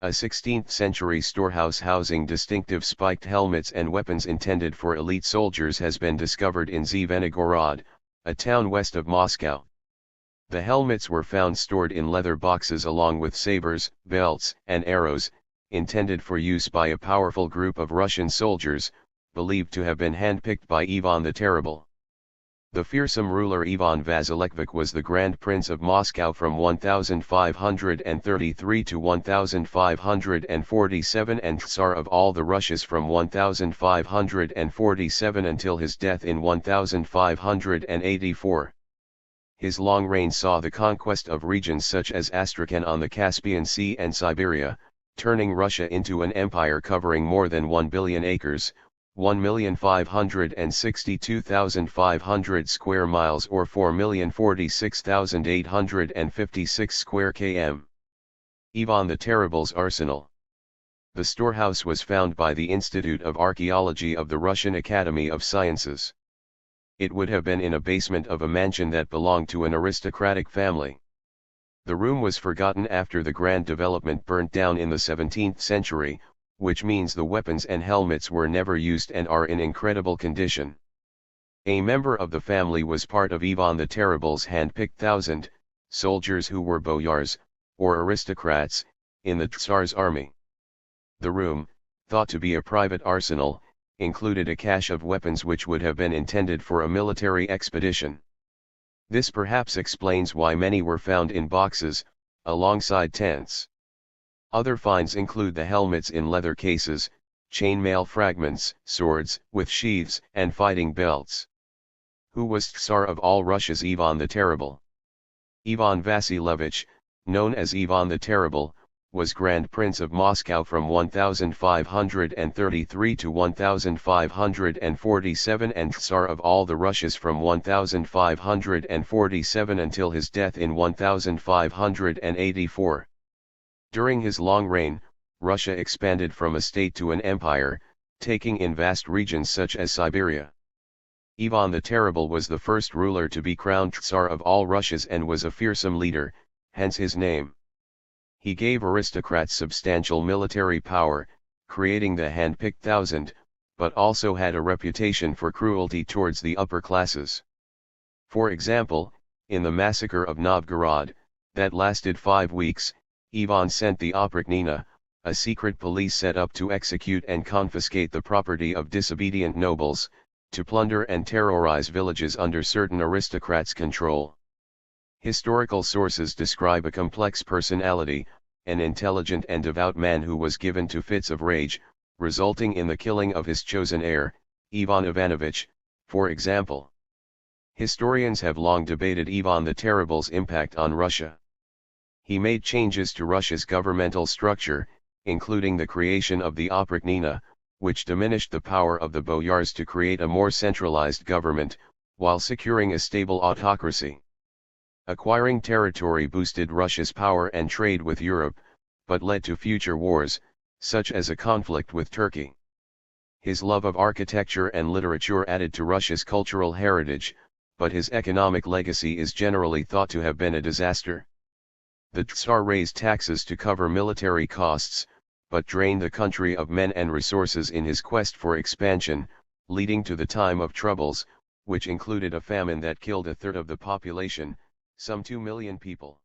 A 16th-century storehouse housing distinctive spiked helmets and weapons intended for elite soldiers has been discovered in Zvenigorod, a town west of Moscow. The helmets were found stored in leather boxes along with sabres, belts, and arrows, intended for use by a powerful group of Russian soldiers, believed to have been handpicked by Ivan the Terrible. The fearsome ruler Ivan Vasilevich was the Grand Prince of Moscow from 1533 to 1547 and Tsar of all the Russias from 1547 until his death in 1584. His long reign saw the conquest of regions such as Astrakhan on the Caspian Sea and Siberia, turning Russia into an empire covering more than 1 billion acres, 1,562,500 square miles or 4,046,856 square km. Ivan the Terrible's arsenal. The storehouse was found by the Institute of Archaeology of the Russian Academy of Sciences. It would have been in a basement of a mansion that belonged to an aristocratic family. The room was forgotten after the grand development burnt down in the 17th century, which means the weapons and helmets were never used and are in incredible condition. A member of the family was part of Ivan the Terrible's hand-picked 1,000 soldiers who were boyars, or aristocrats, in the Tsar's army. The room, thought to be a private arsenal, included a cache of weapons which would have been intended for a military expedition. This perhaps explains why many were found in boxes, alongside tents. Other finds include the helmets in leather cases, chainmail fragments, swords with sheaths, and fighting belts. Who was Tsar of all Russia's Ivan the Terrible? Ivan Vasilevich, known as Ivan the Terrible, was Grand Prince of Moscow from 1533 to 1547 and Tsar of all the Russias from 1547 until his death in 1584. During his long reign, Russia expanded from a state to an empire, taking in vast regions such as Siberia. Ivan the Terrible was the first ruler to be crowned Tsar of all Russias and was a fearsome leader, hence his name. He gave aristocrats substantial military power, creating the hand-picked 1,000, but also had a reputation for cruelty towards the upper classes. For example, in the massacre of Novgorod, that lasted 5 weeks, Ivan sent the Oprichnina, a secret police set up to execute and confiscate the property of disobedient nobles, to plunder and terrorize villages under certain aristocrats' control. Historical sources describe a complex personality, an intelligent and devout man who was given to fits of rage, resulting in the killing of his chosen heir, Ivan Ivanovich, for example. Historians have long debated Ivan the Terrible's impact on Russia. He made changes to Russia's governmental structure, including the creation of the Oprichnina, which diminished the power of the boyars to create a more centralized government, while securing a stable autocracy. Acquiring territory boosted Russia's power and trade with Europe, but led to future wars, such as a conflict with Turkey. His love of architecture and literature added to Russia's cultural heritage, but his economic legacy is generally thought to have been a disaster. The Tsar raised taxes to cover military costs, but drained the country of men and resources in his quest for expansion, leading to the Time of Troubles, which included a famine that killed a third of the population, some 2 million people.